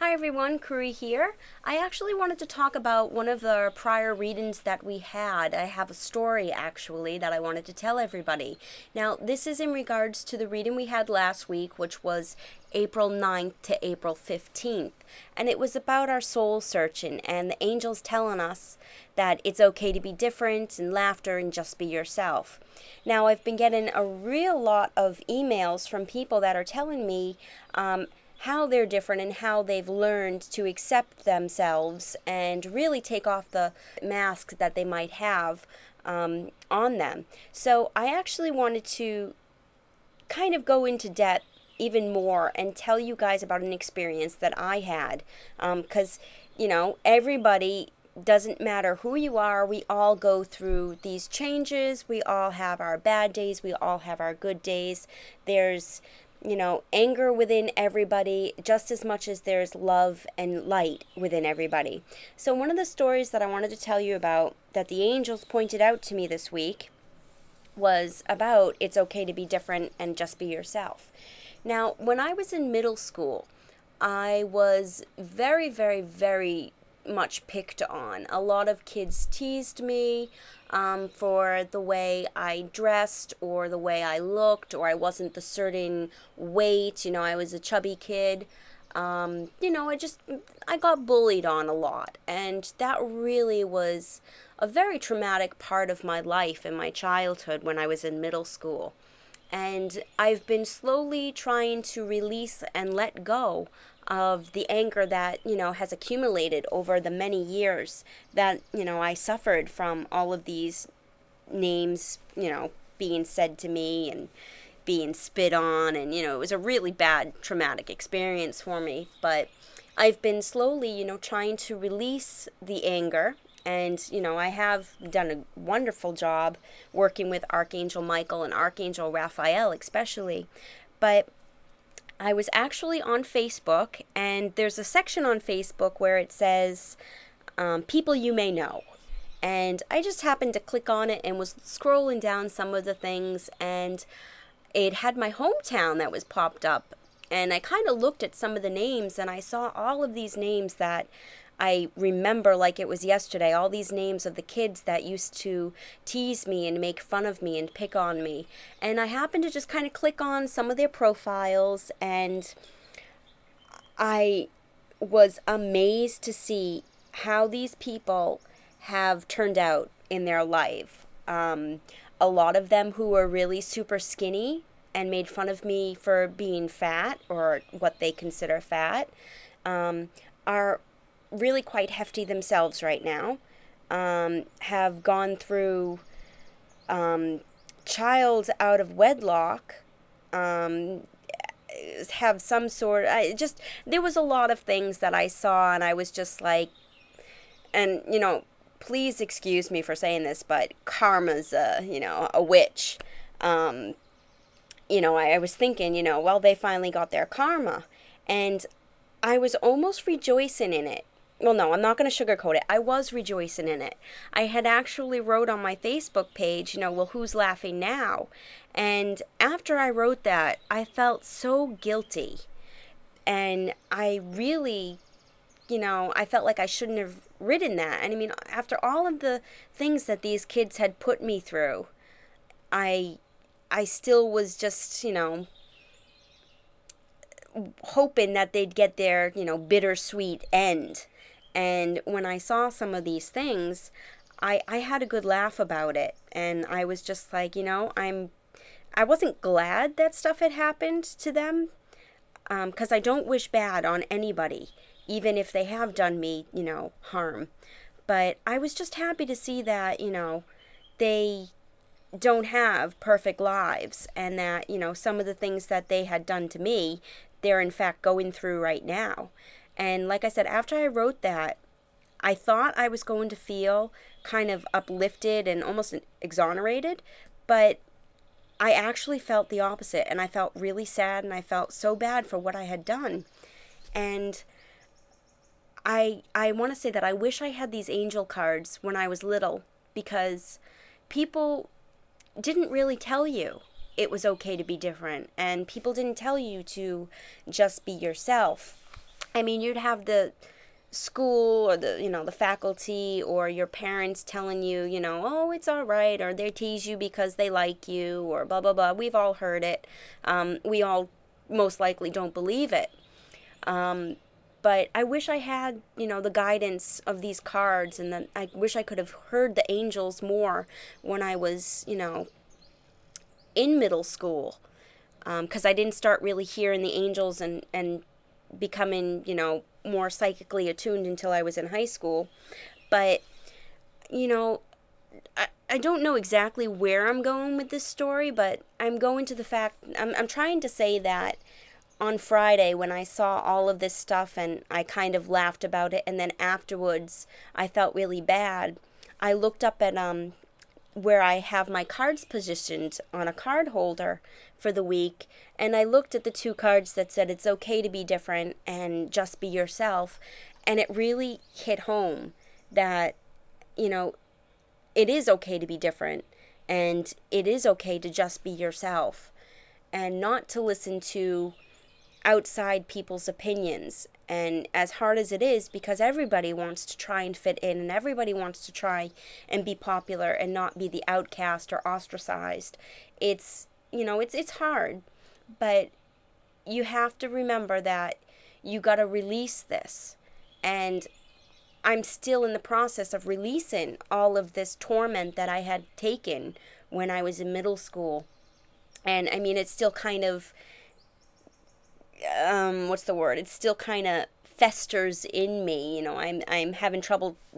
Hi everyone, Kuri here. I actually wanted to talk about one of the prior readings that we had. I have a story actually that I wanted to tell everybody. Now, this is in regards to the reading we had last week, which was April 9th to April 15th. And it was about our soul searching and the angels telling us that it's okay to be different and laughter and just be yourself. Now, I've been getting a real lot of emails from people that are telling me how they're different and how they've learned to accept themselves and really take off the mask that they might have on them. So I actually wanted to kind of go into depth even more and tell you guys about an experience that I had. Because, everybody, doesn't matter who you are, we all go through these changes. We all have our bad days. We all have our good days. There's anger within everybody just as much as there's love and light within everybody. So one of the stories that I wanted to tell you about that the angels pointed out to me this week was about it's okay to be different and just be yourself. Now, when I was in middle school, I was very, very, very much picked on. A lot of kids teased me for the way I dressed or the way I looked, or I wasn't the certain weight. I was a chubby kid. I got bullied on a lot, and that really was a very traumatic part of my life and my childhood when I was in middle school. And I've been slowly trying to release and let go of the anger that, has accumulated over the many years that, I suffered from all of these names, being said to me and being spit on. And, it was a really bad traumatic experience for me. But I've been slowly, trying to release the anger. And, I have done a wonderful job working with Archangel Michael and Archangel Raphael especially. But I was actually on Facebook, and there's a section on Facebook where it says, people you may know. And I just happened to click on it and was scrolling down some of the things, and it had my hometown that was popped up. And I kind of looked at some of the names, and I saw all of these names that I remember like it was yesterday, all these names of the kids that used to tease me and make fun of me and pick on me. And I happened to just kind of click on some of their profiles, and I was amazed to see how these people have turned out in their life. A lot of them who were really super skinny and made fun of me for being fat or what they consider fat are really quite hefty themselves right now, have gone through child out of wedlock, have some sort, there was a lot of things that I saw, and I was just like, and, please excuse me for saying this, but karma's a witch. I was thinking, well, they finally got their karma, and I was almost rejoicing in it. Well, no, I'm not going to sugarcoat it. I was rejoicing in it. I had actually wrote on my Facebook page, well, who's laughing now? And after I wrote that, I felt so guilty. And I really, I felt like I shouldn't have written that. And I mean, after all of the things that these kids had put me through, I still was just, hoping that they'd get their, bittersweet end. And when I saw some of these things, I had a good laugh about it. And I was just like, I wasn't glad that stuff had happened to them, because I don't wish bad on anybody, even if they have done me, harm. But I was just happy to see that, they don't have perfect lives, and that, some of the things that they had done to me, they're in fact going through right now. And like I said, after I wrote that, I thought I was going to feel kind of uplifted and almost exonerated, but I actually felt the opposite, and I felt really sad, and I felt so bad for what I had done. And I want to say that I wish I had these angel cards when I was little, because people didn't really tell you it was okay to be different, and people didn't tell you to just be yourself. I mean, you'd have the school or the faculty or your parents telling you, oh, it's all right, or they tease you because they like you, or blah blah blah. We've all heard it. We all most likely don't believe it. But I wish I had, the guidance of these cards, and then I wish I could have heard the angels more when I was, in middle school, because I didn't start really hearing the angels and becoming, more psychically attuned until I was in high school. But, you know, I don't know exactly where I'm going with this story, but I'm going to the fact, I'm trying to say that on Friday when I saw all of this stuff and I kind of laughed about it, and then afterwards I felt really bad, I looked up at where I have my cards positioned on a card holder for the week, and I looked at the two cards that said it's okay to be different and just be yourself, and it really hit home that, it is okay to be different, and it is okay to just be yourself, and not to listen to outside people's opinions. And as hard as it is, because everybody wants to try and fit in, and everybody wants to try and be popular and not be the outcast or ostracized, it's hard. But you have to remember that you got to release this. And I'm still in the process of releasing all of this torment that I had taken when I was in middle school. And I mean, it's still kind of it still kind of festers in me. I'm having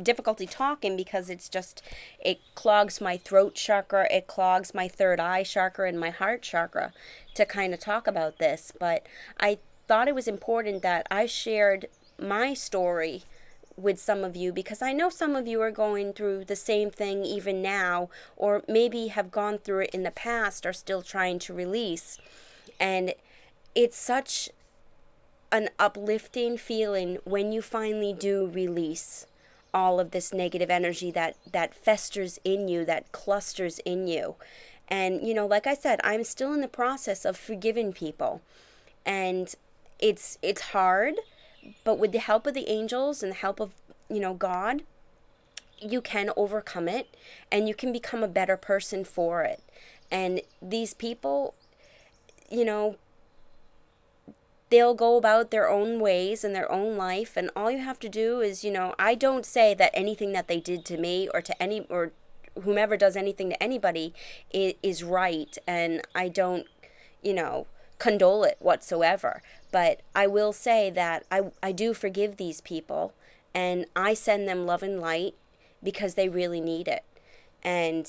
difficulty talking, because it clogs my throat chakra, it clogs my third eye chakra and my heart chakra to kind of talk about this. But I thought it was important that I shared my story with some of you, because I know some of you are going through the same thing even now, or maybe have gone through it in the past, or still trying to release. And it's such an uplifting feeling when you finally do release all of this negative energy that festers in you, that clusters in you. And, like I said, I'm still in the process of forgiving people. And it's hard, but with the help of the angels and the help of, God, you can overcome it, and you can become a better person for it. And these people, they'll go about their own ways and their own life, and all you have to do is, I don't say that anything that they did to me or to any, or whomever does anything to anybody is right, and I don't, condole it whatsoever. But I will say that I do forgive these people, and I send them love and light because they really need it. And,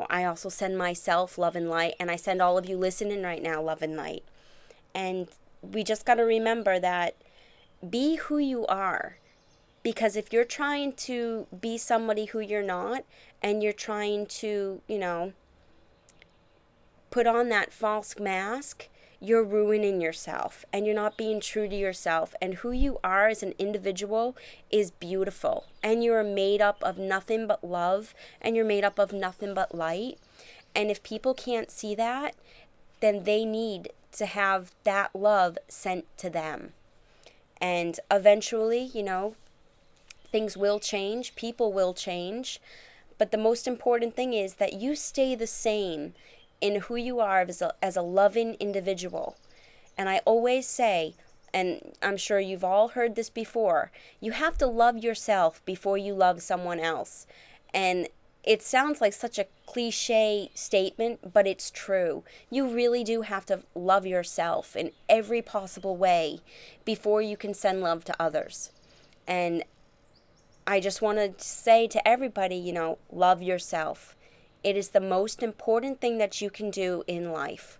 I also send myself love and light, and I send all of you listening right now love and light. And we just got to remember that be who you are. Because if you're trying to be somebody who you're not, and you're trying to, put on that false mask, you're ruining yourself, and you're not being true to yourself. And who you are as an individual is beautiful, and you're made up of nothing but love, and you're made up of nothing but light. And if people can't see that, then they need to have that love sent to them. And eventually, things will change, people will change, but the most important thing is that you stay the same in who you are as a loving individual. And I always say, and I'm sure you've all heard this before, you have to love yourself before you love someone else. And it sounds like such a cliche statement, but it's true. You really do have to love yourself in every possible way before you can send love to others. And I just want to say to everybody, love yourself. It is the most important thing that you can do in life.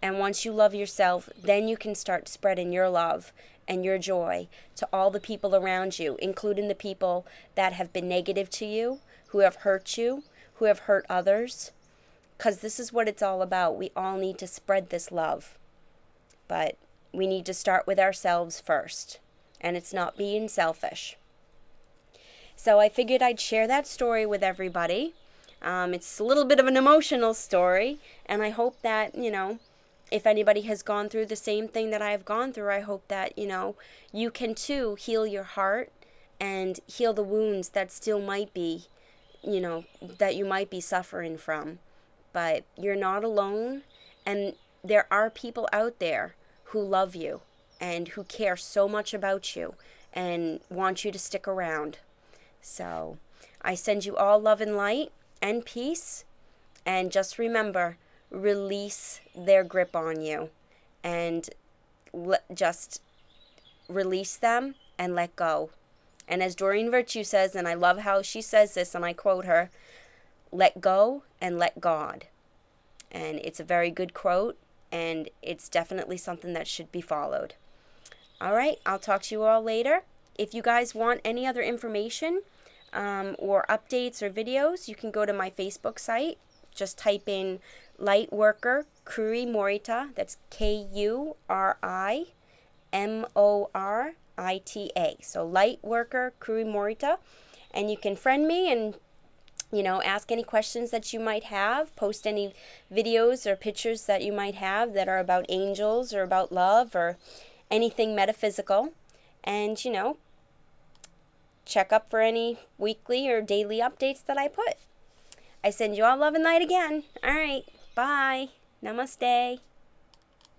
And once you love yourself, then you can start spreading your love and your joy to all the people around you, including the people that have been negative to you, who have hurt you, who have hurt others. Because this is what it's all about. We all need to spread this love. But we need to start with ourselves first. And it's not being selfish. So I figured I'd share that story with everybody. It's a little bit of an emotional story, and I hope that, if anybody has gone through the same thing that I've gone through, I hope that, you can too heal your heart and heal the wounds that still might be, that you might be suffering from. But you're not alone, and there are people out there who love you and who care so much about you and want you to stick around. So I send you all love and light and peace. And just remember, release their grip on you and just release them and let go. And as Doreen Virtue says, and I love how she says this, and I quote her, let go and let God. And it's a very good quote, and it's definitely something that should be followed. All right, I'll talk to you all later. If you guys want any other information or updates or videos, you can go to my Facebook site. Just type in Lightworker Kuri Morita. That's Kurimorita. So Lightworker Kuri Morita. And you can friend me and, ask any questions that you might have. Post any videos or pictures that you might have that are about angels or about love or anything metaphysical. And, check up for any weekly or daily updates that I put. I send you all love and light again. All right. Bye. Namaste.